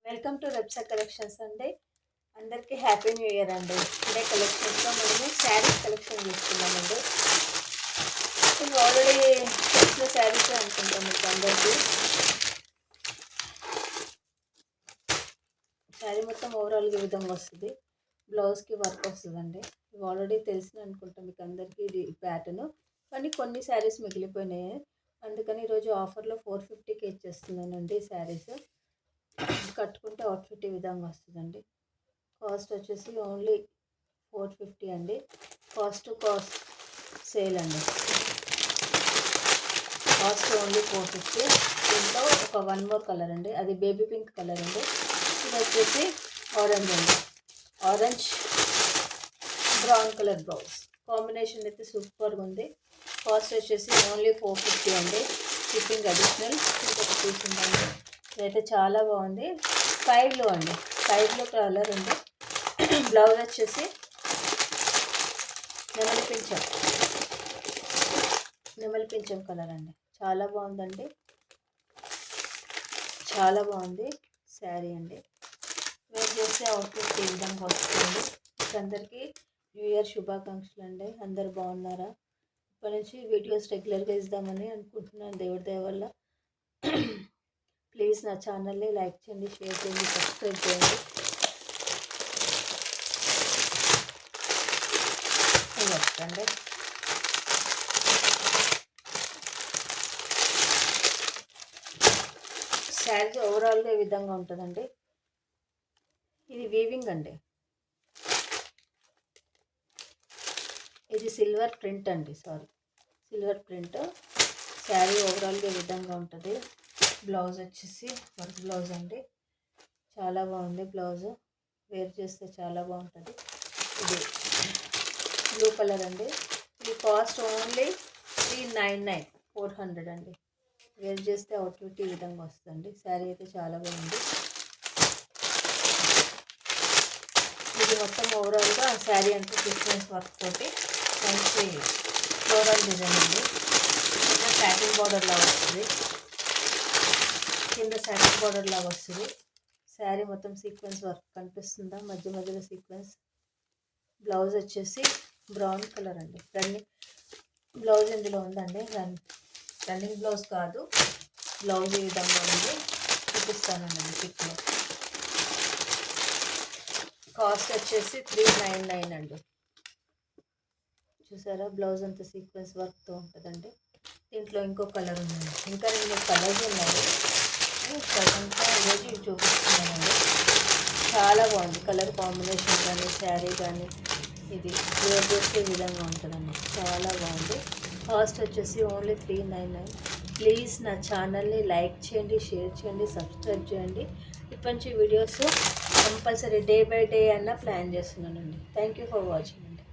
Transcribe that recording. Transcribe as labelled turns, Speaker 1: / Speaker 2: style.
Speaker 1: Welcome to రెప్సా collections అండి. అందరికీ happy new year అండి. టుడే కలెక్షన్స్లో మనము శారీస్ కలెక్షన్ చేస్తున్నామండి. ఇది ఆల్రెడీ తెలిసిన శారీస్ అనుకుంటాం మీకు అందరికీ. శారీ మొత్తం ఓవరాల్గా ఈ విధంగా వస్తుంది. బ్లౌజ్కి వర్క్ వస్తుందండి. ఇవి ఆల్రెడీ తెలిసిన అనుకుంటాం మీకు అందరికీ ఇది ప్యాటర్న్. కానీ కొన్ని శారీస్ మిగిలిపోయినాయి, అందుకని ఈరోజు ఆఫర్లో 450కి ఇచ్చేస్తున్నానండి శారీస్. కట్టుకుంటే అవుట్ఫిట్ ఈ విధంగా వస్తుందండి. కాస్ట్ వచ్చేసి ఓన్లీ 450 అండి. కాస్ట్ సేల్ అండి. Cost only 450. దీంట్లో ఒక వన్ మోర్ కలర్ అండి, అది బేబీ పింక్ కలర్ అండి. ఇది వచ్చేసి ఆరెంజ్ అండి. Orange brown colour blouse combination అయితే సూపర్గా ఉంది. కాస్ట్ వచ్చేసి ఓన్లీ 450 అండి. Shipping additional. ఇంకొక పీస్ ఉందండి. ఇదైతే చాలా బాగుంది. స్కైబ్లూ అండి, స్కైబ్లూ కలర్ ఉంది. బ్లౌజ్ వచ్చేసి నెమలి పింఛం కలర్ అండి. చాలా బాగుందండి, చాలా బాగుంది శారీ అండి. వేర్ చేస్తే అవుట్ఫిట్ ఈ విధంగా వస్తుంది. అందరికీ న్యూ ఇయర్ శుభాకాంక్షలు అండి. అందరు బాగున్నారా? ఇప్పటి నుంచి వీడియోస్ రెగ్యులర్గా ఇద్దామని అనుకుంటున్నాను దేవుడి దయ వల్ల. ప్లీజ్ నా ఛానల్ని లైక్ చేయండి, షేర్ చేయండి, సబ్స్క్రైబ్ చేయండి. చెప్పండి. శారీ ఓవరాల్గా ఈ విధంగా ఉంటుందండి. ఇది వీవింగ్ అండి. ఇది సిల్వర్ ప్రింట్ అండి, సిల్వర్ ప్రింట్. శారీ ఓవరాల్గా ఈ విధంగా ఉంటుంది. బ్లౌజ్ వచ్చేసి వర్క్ బ్లౌజ్ అండి. చాలా బాగుంది బ్లౌజ్. వేర్ చేస్తే చాలా బాగుంటుంది. ఇది బ్లూ కలర్ అండి. ఇది కాస్ట్ ఓన్లీ 399, 400 అండి. వేర్ చేస్తే అవుట్ఫిట్ ఈ విధంగా వస్తుంది. శారీ అయితే చాలా బాగుంది. ఇది మొత్తం ఓవరాల్గా శారీ అంతా సీక్వెన్స్ వర్క్ తోటి మంచి ఫ్లోరల్ డిజైన్ ఉంది. కింద సాటిన్ బార్డర్ లాగా వస్తుంది. శారీ మొత్తం సీక్వెన్స్ వర్క్ కనిపిస్తుందా? మధ్య మధ్యలో సీక్వెన్స్. బ్లౌజ్ వచ్చేసి బ్రౌన్ కలర్ అండి. బ్లౌజ్ ఇందులో ఉందండి. రన్నింగ్ బ్లౌజ్ కాదు, బ్లౌజ్ ఈ విధంగా ఉంది. చూపిస్తానండి పిక్లో. కాస్ట్ వచ్చేసి 399 అండి. చూసారా, బ్లౌజ్ అంతా సీక్వెన్స్ వర్క్తో ఉంటుందండి. దీంట్లో ఇంకో కలర్ ఉందండి. ఇంకా 2 కలర్స్ ఉన్నాయి. ప్రజెంట్గా ఈరోజు ఇవి చూపిస్తున్నానండి. చాలా బాగుంది కలర్ కాంబినేషన్ కానీ శారీ కానీ. ఇది వేర్ చేసే విధంగా ఉంటుందండి. చాలా బాగుంది. కాస్ట్ వచ్చేసి ఓన్లీ 399. ప్లీజ్ నా ఛానల్ని లైక్ చేయండి, షేర్ చేయండి, సబ్స్క్రైబ్ చేయండి. ఇప్పటి నుంచి videos compulsory day by day అన్న ప్లాన్ చేస్తున్నానండి. Thank you for watching.